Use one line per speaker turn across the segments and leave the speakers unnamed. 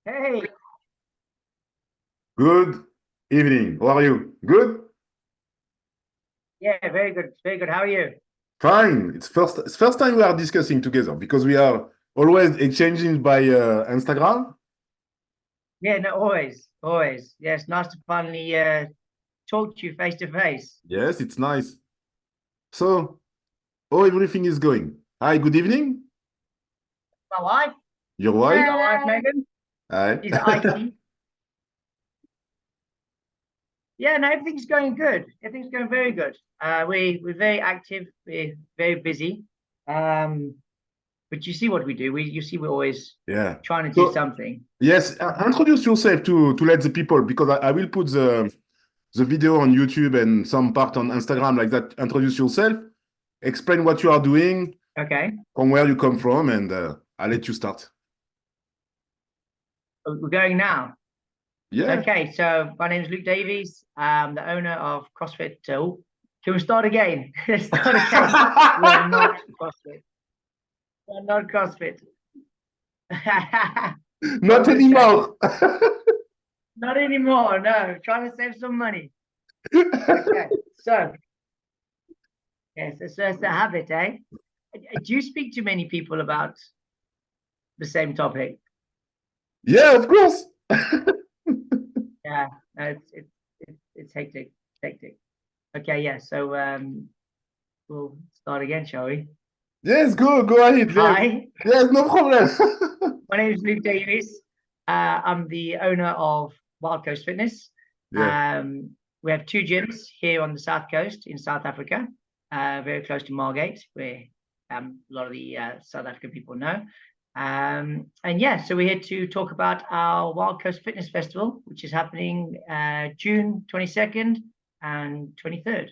Hey,
Good evening. How are you? Good?
yeah, very good, very good. How are you?
Fine. It's first time we are discussing together because we are always exchanging by Instagram.
Yeah, no, always, always. Yes, nice to finally talk to you face to face.
Yes, it's nice. So, how everything is going? Hi, good evening.
My wife,
Your wife?
my wife Megan,
Hi.
she's IT. Yeah, no, everything's going good. Everything's going very good. We're very active. We're very busy. Um, but you see what we do. You see we're always
Yeah.
trying to do
So,
something.
yes, introduce yourself to let the people because I will put the video on YouTube and some part on Instagram like that. Introduce yourself, explain what you are doing,
Okay,
from where you come from, and I'll let you start.
we're going now.
Yeah.
Okay, so my name is Luke Davies. I'm the owner of CrossFit. Can we start again? Let's start again. We are not CrossFit. We are not CrossFit.
Not
Okay,
anymore.
not anymore. No, trying to save some money. Okay, so yes, it's a habit, eh? Do you speak to many people about the same topic?
Yeah, of course.
Yeah, no, it's hectic, hectic. Okay, yeah. So we'll start again, shall we?
Yes, go ahead. Yes,
Hi.
yes, no problem.
My name is Luke Davies. I'm the owner of Wild Coast Fitness.
Yeah.
Um, we have two gyms here on the South Coast in South Africa, very close to Margate, where a lot of the South African people know. And yeah, so we're here to talk about our Wild Coast Fitness Festival, which is happening June 22nd and 23rd.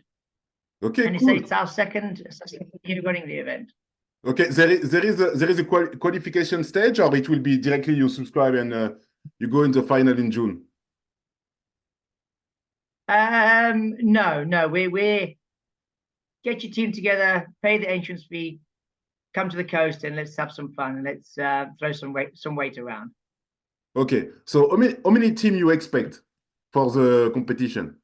Okay,
And
cool.
it's our second year running the event.
Okay, there is a qualification stage, or it will be directly you subscribe and you go in the final in June.
No, no, we get your team together, pay the entrance fee, come to the coast, and let's have some fun and let's throw some weight around.
Okay, so how many team you expect for the competition?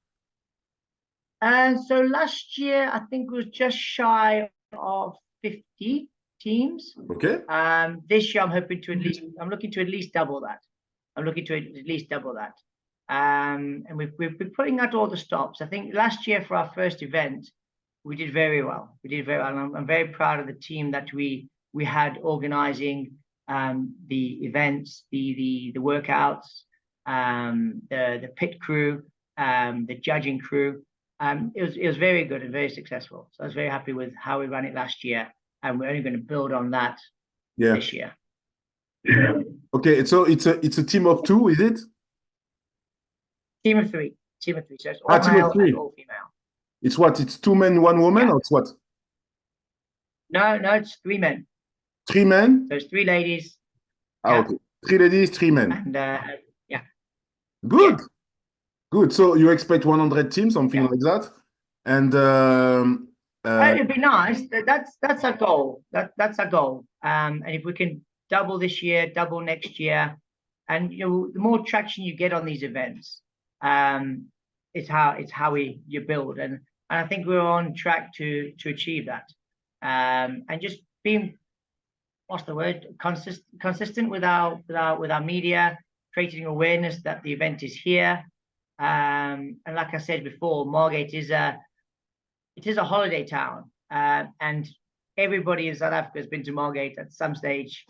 And so last year, I think it was just shy of 50 teams.
Okay,
This year, I'm looking to at least double that. I'm looking to at least double that. And we've been putting out all the stops. I think last year for our first event, we did very well. We did very well. And I'm very proud of the team that we had organizing the events, the workouts, the pit crew, the judging crew. It was very good and very successful. So I was very happy with how we ran it last year, and we're only going to build on that
yeah.
this year.
Okay, so it's a team of two, is it?
Team of three, team of three. So it's
Ah,
all
team of
male and
three.
all female.
It's what? It's two men, one woman,
Yeah.
or it's what?
No, no, it's three men.
Three men?
So it's three ladies.
Ah,
Yeah,
okay. Three ladies, three men.
and yeah, yeah,
Good. Good. So you expect 100 teams, something
yeah.
like that. And
It'd be nice. That's our goal. That's our goal. And if we can double this year, double next year, and the more traction you get on these events, um, it's how we you build, and I think we're on track to achieve that. And just being what's the word consistent with our media, creating awareness that the event is here. And like I said before, Margate is a holiday town, and everybody in South Africa has been to Margate at some stage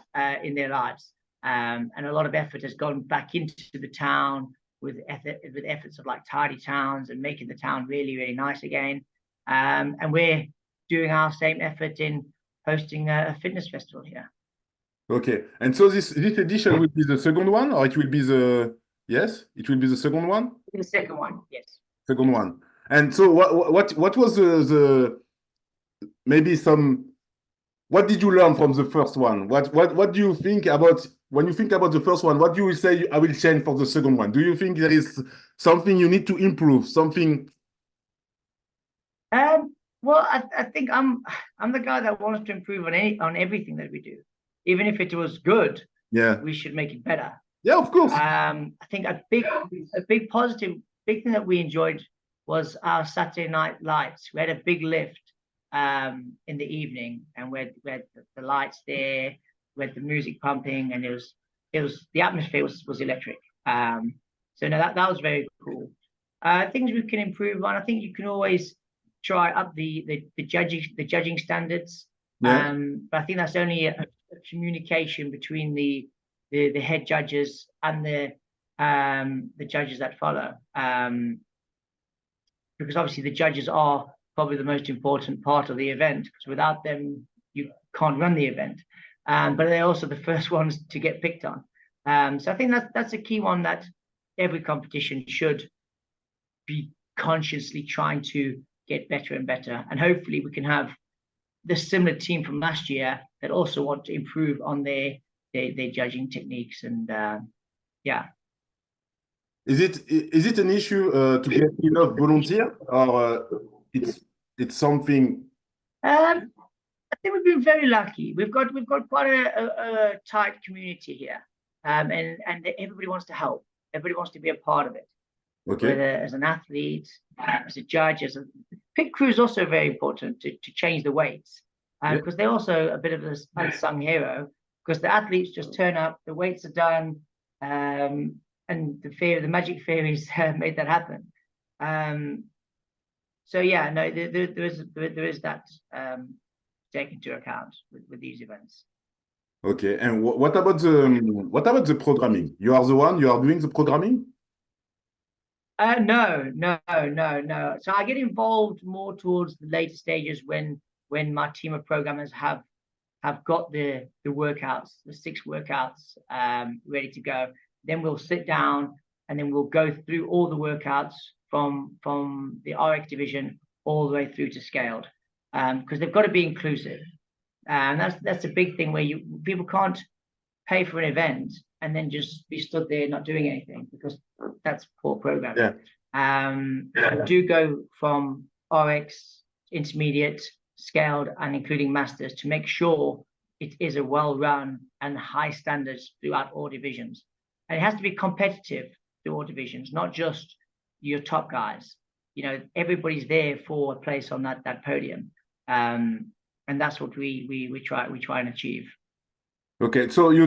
in their lives, and a lot of effort has gone back into the town with efforts of like tidy towns and making the town really really nice again. And we're doing our same effort in hosting a fitness festival here.
okay. And so this edition will be the second one, or it will be the yes, it will be the second one?
The second one, yes,
Second
yes.
one. And so what was the maybe some what did you learn from the first one? What do you think about when you think about the first one, what do you say I will change for the second one? Do you think there is something you need to improve? Something
Well, I think I'm the guy that wants to improve on everything that we do, even if it was good,
yeah.
we should make it better.
Yeah, of course.
I think a big positive, big thing that we enjoyed was our Saturday night lights. We had a big lift in the evening, and we had the lights there, we had the music pumping, and it was the atmosphere was electric. So no, that was very cool. Things we can improve on. I think you can always try up the judging standards.
Yeah.
But I think that's only a communication between the head judges and the judges that follow. Because obviously the judges are probably the most important part of the event, because without them you can't run the event. But they're also the first ones to get picked on. So I think that's a key one that every competition should be consciously trying to get better and better. And hopefully we can have the similar team from last year that also want to improve on their judging techniques. And yeah.
Is it an issue to get enough volunteer, or it's something?
I think we've been very lucky. We've got quite a tight community here, and everybody wants to help. Everybody wants to be a part of it.
Okay.
Whether as an athlete, as a judge, as a pit crew is also very important to change the weights, because they're also a bit of this unsung hero. Because the athletes just turn up, the weights are done, and the magic fairies made that happen. So yeah, no, there is that take into account with these events.
Okay, and what about the programming? You are the one, you are doing the programming?
No. So I get involved more towards the later stages when my team of programmers have got the workouts, the 6 workouts ready to go. Then we'll sit down and then we'll go through all the workouts from the RX division all the way through to scaled, because they've got to be inclusive. And that's a big thing where people can't pay for an event and then just be stood there not doing anything, because that's poor programming.
Yeah.
Do go from RX, intermediate, scaled, and including masters to make sure it is a well-run and high standards throughout all divisions. And it has to be competitive through all divisions, not just your top guys. You know, everybody's there for a place on that podium. And that's what we try and achieve.
Okay, so you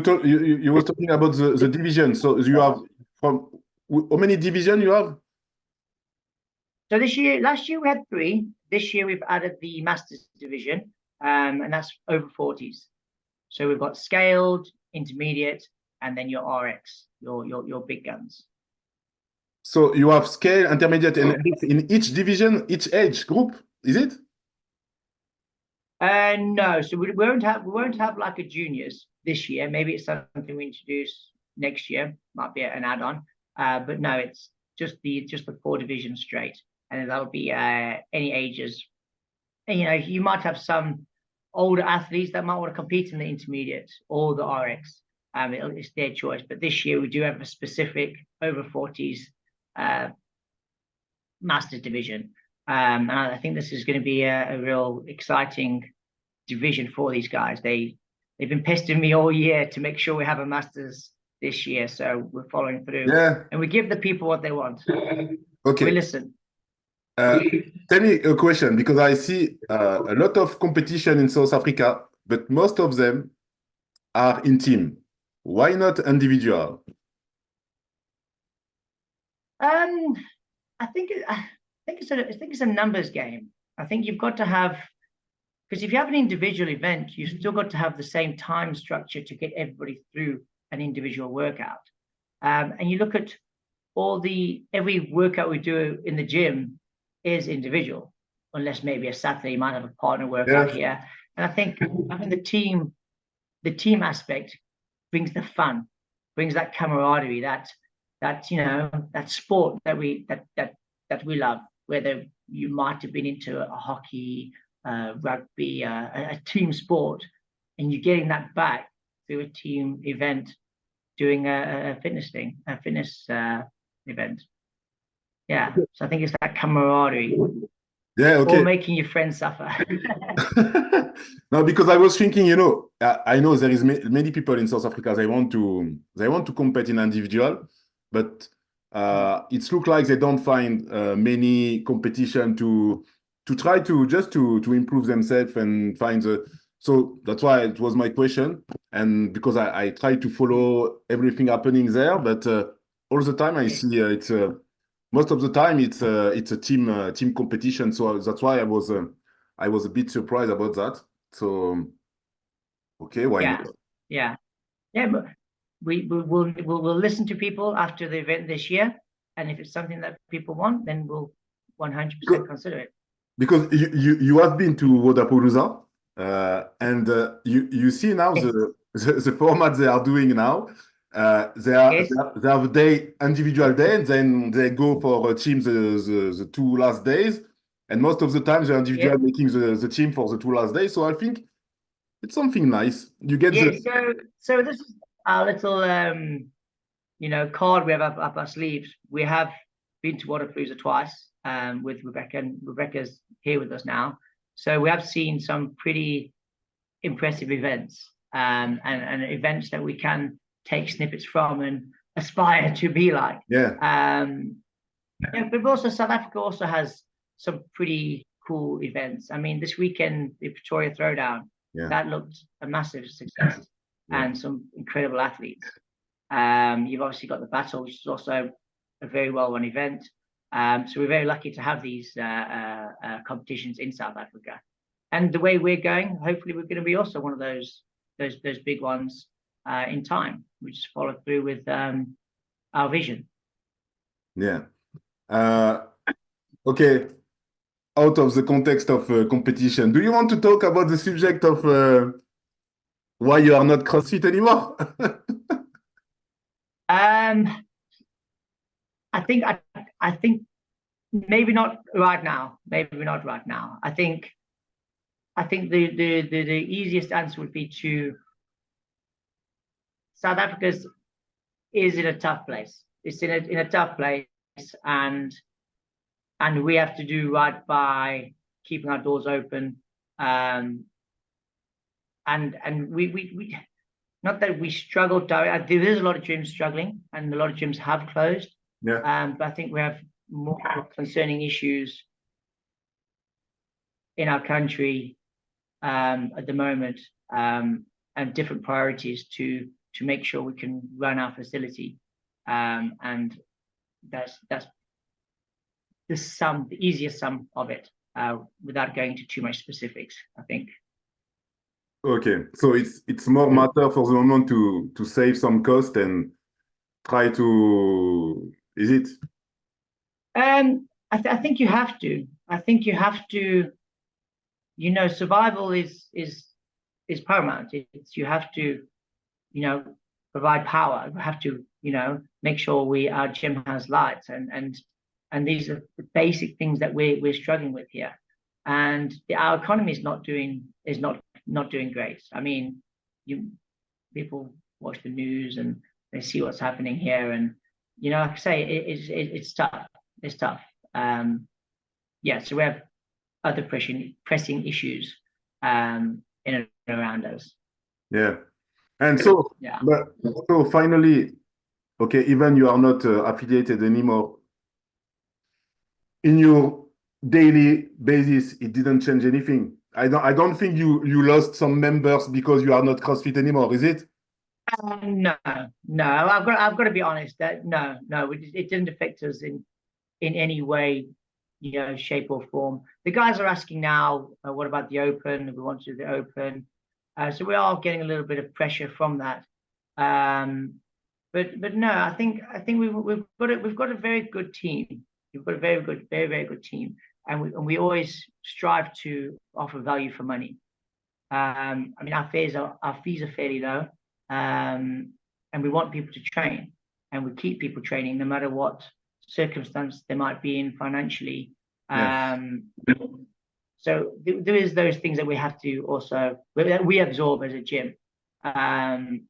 were talking about the division. So you have from how many divisions you have?
So last year we had 3. This year we've added the masters division, and that's over 40s. So we've got scaled, intermediate, and then your RX, your big guns.
So you have scale, intermediate, and in each division, each age group, is it?
No, so we won't have like a juniors this year. Maybe it's something we introduce next year. Might be an add-on. But no, it's just the 4 divisions straight, and that'll be any ages. And you know, you might have some older athletes that might want to compete in the intermediate or the RX. It's their choice. But this year we do have a specific over 40s masters division. And I think this is going to be a real exciting division for these guys. They've been pestering me all year to make sure we have a masters this year, so we're following through.
Yeah.
And we give the people what they want.
Okay.
We listen.
Tell me a question, because I see a lot of competition in South Africa, but most of them are in team. Why not individual?
I think it's a numbers game. I think you've got to have, because if you have an individual event, you've still got to have the same time structure to get everybody through an individual workout. And you look at every workout we do in the gym is individual, unless maybe a Saturday you might have a partner workout here. And I think the team aspect brings the fun, brings that camaraderie, that you know, that sport that we love, whether you might have been into a hockey, rugby, a team sport, and you're getting that back through a team event, doing a fitness event. Yeah, so I think it's that camaraderie.
Yeah, okay.
Or making your friends suffer.
No, because I was thinking, you know, I know there is many people in South Africa. They want to compete in individual, but it looks like they don't find many competition to try to just to improve themselves and find the. So that's why it was my question, and because I try to follow everything happening there, but all the time I see it's most of the time it's a team competition. So that's why I was a bit surprised about that. So. Okay, why
Yeah,
not?
yeah. But we'll listen to people after the event this year, and if it's something that people want, then we'll 100% consider it.
Because you have been to Wodapalooza, and you see now
Yes.
the format they are doing now.
Yes.
They have a day, individual day, and then they go for a team the two last days. And most of the time, the
Yeah.
individual making the team for the two last days. So I think it's something nice. You get
Yeah.
the
So this is our little card we have up our sleeves. We have been to Wodapalooza twice with Rebecca, and Rebecca's here with us now. So we have seen some pretty impressive events and events that we can take snippets from and aspire to be like.
yeah
Yeah, but also South Africa also has some pretty cool events. I mean, this weekend, the Pretoria Throwdown,
yeah
that looked a massive success
yeah
and some incredible athletes. You've obviously got the battle, which is also a very well-run event. So we're very lucky to have these competitions in South Africa. And the way we're going, hopefully we're going to be also one of those big ones in time. We just follow through with our vision.
yeah. Okay. Out of the context of competition, do you want to talk about the subject of why you are not CrossFit anymore?
Um, I think maybe not right now. Maybe not right now. I think the easiest answer would be to South Africa's is in a tough place. It's in a tough place, and we have to do right by keeping our doors open. And we not that we struggle directly. There is a lot of gyms struggling, and a lot of gyms have closed.
Yeah.
But I think we have more concerning issues in our country at the moment, and different priorities to make sure we can run our facility. And that's the easiest sum of it, without going into too much specifics, I think.
Okay, so it's more matter for the moment to save some cost and try to. Is it?
I think you have to. I think you have to. Survival is paramount. It's you have to, provide power. We have to, make sure our gym has lights, and these are the basic things that we're struggling with here. And our economy is not doing great. I mean, people watch the news and they see what's happening here, and like I say, it's tough. It's tough. Yeah, so we have other pressing issues in and around us.
Yeah. And so,
Yeah.
but so finally, okay, even you are not affiliated anymore. In your daily basis, it didn't change anything. I don't think you lost some members because you are not CrossFit anymore, is it?
No. I've got to be honest. That no, it didn't affect us in any way, shape or form. The guys are asking now, what about the Open? We want to do the Open, so we are getting a little bit of pressure from that. But no, I think we've got a very good team. We've got a very good team, and we always strive to offer value for money. I mean, our fees are fairly low, and we want people to train, and we keep people training no matter what circumstance they might be in financially.
Yeah.
So there is those things that we have to also we absorb as a gym, and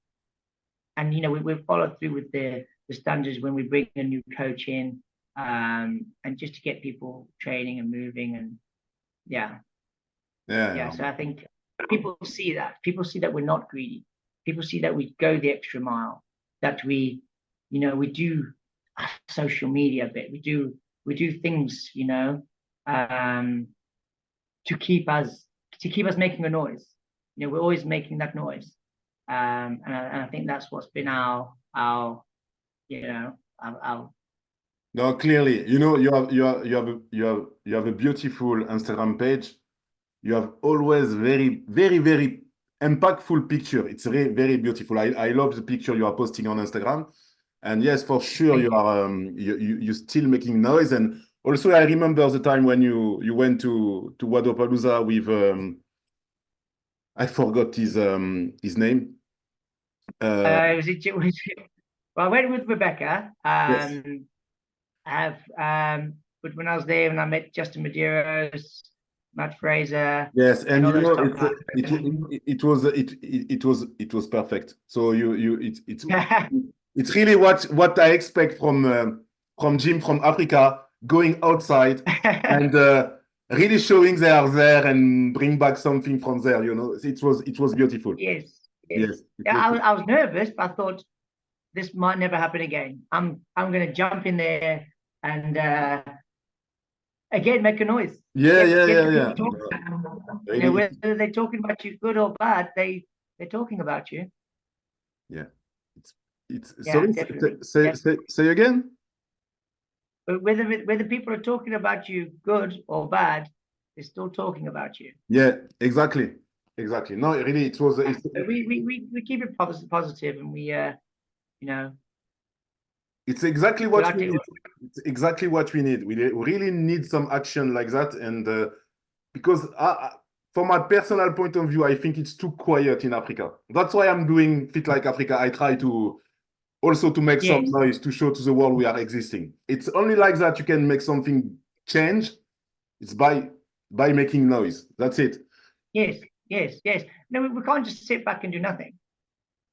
we follow through with the standards when we bring a new coach in, and just to get people training and moving, and yeah. So I think people see that. People see that we're not greedy. People see that we go the extra mile, that we do social media a bit. We do things, to keep us making a noise. We're always making that noise. And I think that's what's been our
No, clearly, you have a beautiful Instagram page. You have always very, very, very impactful picture. It's very, very beautiful. I love the picture you are posting on Instagram. And yes, for sure, you're still making noise. And also, I remember the time when you went to Wadapalooza with I forgot his name.
well, I went with Rebecca.
Yes.
But when I was there, when I met Justin Medeiros, Matt Fraser,
Yes, and
all
you
those
know
top guys.
it was perfect. So it's really what I expect from Jim from Africa, going outside and really showing they are there and bring back something from there. It was beautiful.
Yes.
Yes,
Yeah, I was nervous, but I thought this might never happen again. I'm going to jump in there and again make a noise.
Yeah.
Whether they're talking about you good or bad, they're talking about you.
Yeah, it's
Yeah,
sorry.
definitely.
Say again.
But whether people are talking about you good or bad, they're still talking about you.
Yeah, exactly. No, really, it was.
We keep it positive, and we
It's exactly what we need. It's exactly what we need. We really need some action like that, and because from my personal point of view, I think it's too quiet in Africa. That's why I'm doing Fit Like Africa. I try to also to make some noise to show to the world we are existing. It's only like that you can make something change. It's by making noise. That's it.
Yes. No, we can't just sit back and do nothing,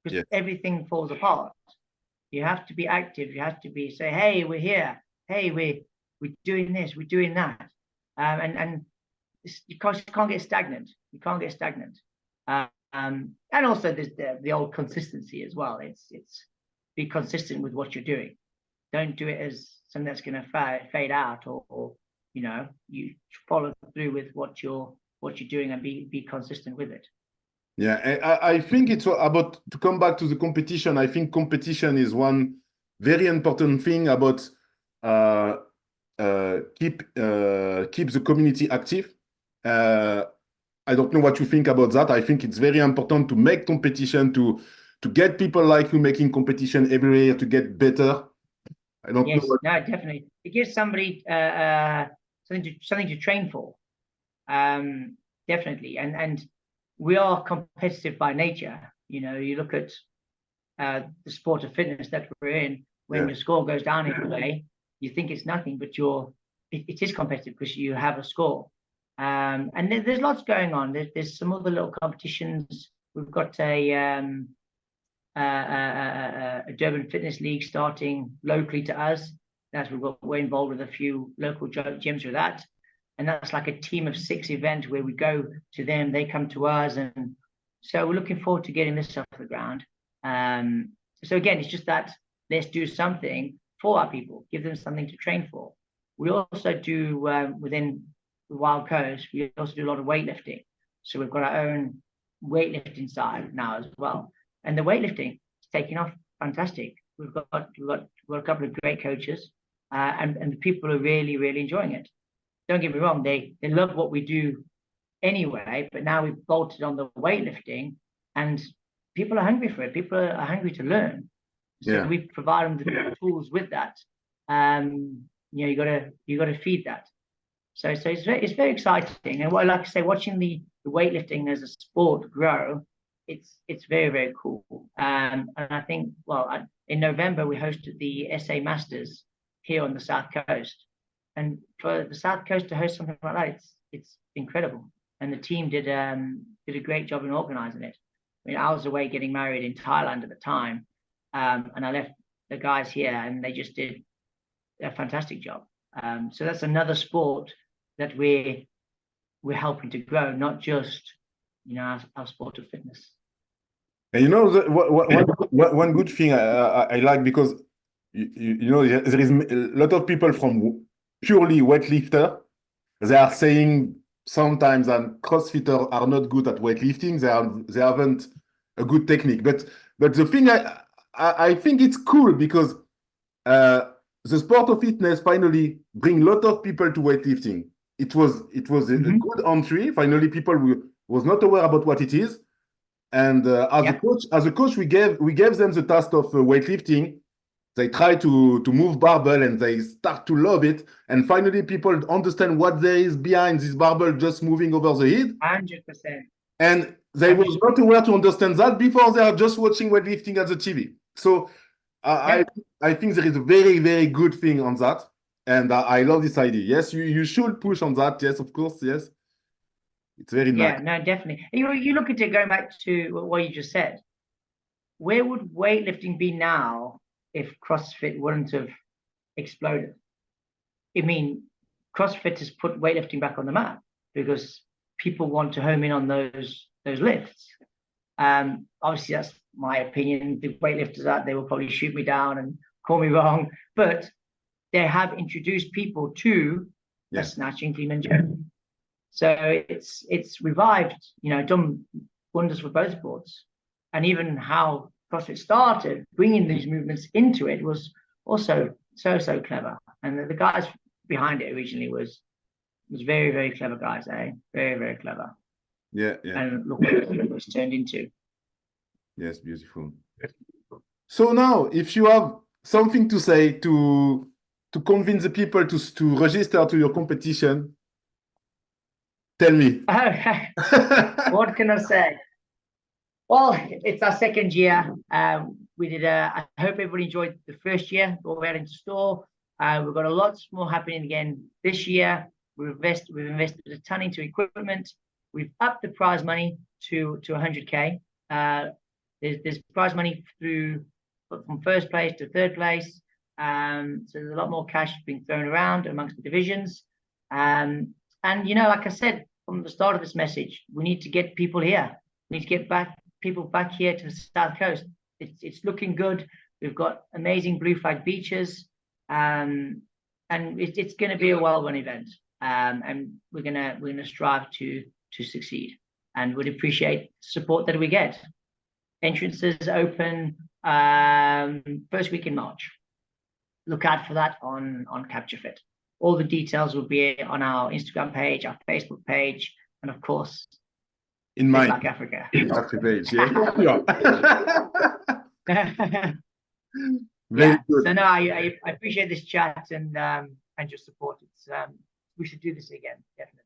because everything falls apart. You have to be active. You have to say, hey, we're here. Hey, we're doing this. We're doing that. And you can't get stagnant. You can't get stagnant. And also there's the old consistency as well. It's be consistent with what you're doing. Don't do it as something that's going to fade out, or you follow through with what you're doing and be consistent with it.
Yeah, I think it's about, to come back to the competition. I think competition is one very important thing about keep the community active. I don't know what you think about that. I think it's very important to make competition, to get people like you making competition every year to get better. I don't know.
No, definitely. It gives somebody something to train for. Definitely. And we are competitive by nature. You look at the sport of fitness that we're in. When your score goes down in a way, you think it's nothing, but it is competitive because you have a score. And there's lots going on. There's some other little competitions. We've got a Durban Fitness League starting locally to us. We're involved with a few local gyms with that. And that's like a team of 6 event where we go to them, they come to us. And so we're looking forward to getting this off the ground. So again, it's just that let's do something for our people, give them something to train for. We also do, within the Wild Coast, we also do a lot of weightlifting. So we've got our own weightlifting side now as well. And the weightlifting is taking off fantastic. We've got a couple of great coaches, and the people are really, really enjoying it. Don't get me wrong, they love what we do anyway, but now we've bolted on the weightlifting, and people are hungry for it. People are hungry to learn. So we provide them the tools with that. You gotta feed that. So it's very exciting. And like I say, watching the weightlifting as a sport grow, it's very, very cool. And I think, in November we hosted the SA Masters here on the South Coast. And for the South Coast to host something like that, it's incredible. And the team did a great job in organizing it. I mean, I was away getting married in Thailand at the time, and I left the guys here, and they just did a fantastic job. So that's another sport that we're helping to grow, not just our sport of fitness.
And one good thing I like, because there is a lot of people from purely weightlifter. They are saying sometimes that CrossFitters are not good at weightlifting. They haven't a good technique. But the thing I think it's cool, because the sport of fitness finally bring a lot of people to weightlifting. It was a good entry. Finally, people was not aware about what it is. And as a coach, we gave them the task of weightlifting. They try to move barbell, and they start to love it. And finally, people understand what there is behind this barbell just moving over the head.
100%.
And they was not aware to understand that before. They are just watching weightlifting at the TV. So I think there is a very, very good thing on that. And I love this idea. Yes, you should push on that. Yes, of course. Yes. It's very nice.
Yeah, no, definitely. You look at it, going back to what you just said. Where would weightlifting be now if CrossFit wouldn't have exploded? I mean, CrossFit has put weightlifting back on the map because people want to home in on those lifts. Obviously, that's my opinion. The weightlifters out there will probably shoot me down and call me wrong, but they have introduced people to a snatching, clean and jerk. So it's revived, done wonders for both sports. And even how CrossFit started bringing these movements into it was also so clever. And the guys behind it originally was very, very clever guys, eh? Very, very clever.
Yeah.
And look what it was turned into.
Yes, beautiful. So now, if you have something to say to convince the people to register to your competition, tell me.
Okay. What can I say? Well, it's our second year. We did. I hope everybody enjoyed the first year. What we had in store. We've got a lot more happening again this year. We've invested a ton into equipment. We've upped the prize money to 100K. There's prize money from first place to third place. So there's a lot more cash being thrown around amongst the divisions. And like I said from the start of this message, we need to get people here. We need to get people back here to the South Coast. It's looking good. We've got amazing blue flag beaches, and it's going to be a well-run event. And we're gonna strive to succeed, and would appreciate support that we get. Entrances open first week in March. Look out for that on Capture Fit. All the details will be on our Instagram page, our Facebook page, and of course,
in my
Africa
page. Yeah.
Very good. So no, I appreciate this chat and your support. It's we should do this again, definitely.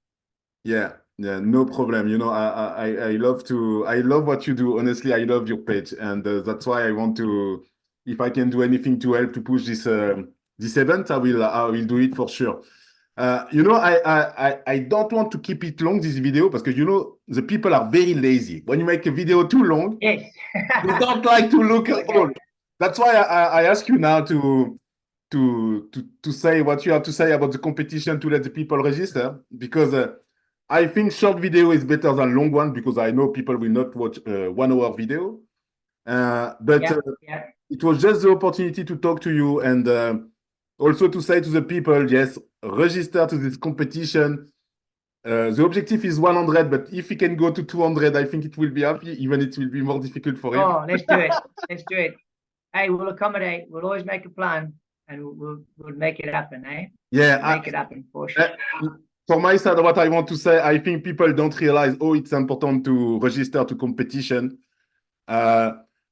Yeah, no problem. I love what you do. Honestly, I love your page, and that's why I want to. If I can do anything to help to push this event, I will do it for sure. I don't want to keep it long, this video, because the people are very lazy. When you make a video too long,
yes,
they don't like to look at all. That's why I ask you now to say what you have to say about the competition, to let the people register, because I think short video is better than long one, because I know people will not watch 1 hour video. But it was just the opportunity to talk to you, and also to say to the people, yes, register to this competition. The objective is 100, but if he can go to 200, I think it will be happy, even it will be more difficult for him.
Oh, let's do it. Let's do it. Hey, we'll accommodate. We'll always make a plan, and we'll make it happen, eh?
Yeah.
Make it happen, for sure.
For my side, what I want to say, I think people don't realize, it's important to register to competition,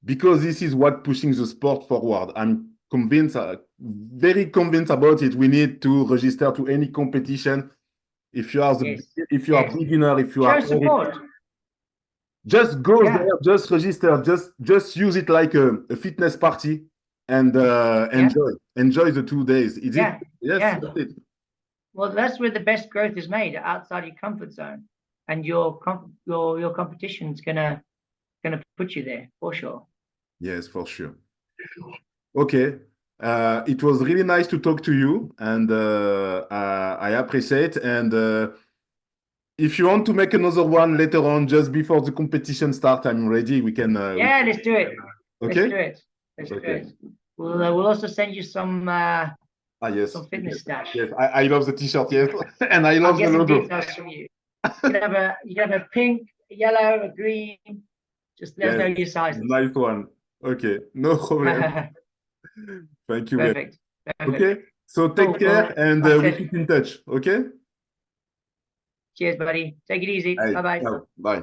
because this is what pushing the sport forward. I'm convinced, very convinced about it. We need to register to any competition. If you are if you are beginner, if you are
support,
just go there, just register, just use it like a fitness party, and enjoy the 2 days. That's it.
Well, that's where the best growth is made, outside your comfort zone, and your competition is gonna put you there for sure.
Yes, for sure. Okay. It was really nice to talk to you, and I appreciate. And if you want to make another one later on, just before the competition start, I'm ready. We can.
Yeah, let's do it.
Okay.
Let's do it. Let's do it. We'll also send you some
Yes.
some fitness stash.
Yes, I love the t-shirt. Yes, and I
I'll
love the
get some
logo.
details from you. You can have a pink, a yellow, a green. Just let us know your sizes.
Nice one. Okay, no problem. Thank you.
Perfect.
Okay, so take care and we keep in touch. Okay.
Cheers, buddy. Take it easy.
Hey,
Bye-bye.
Bye.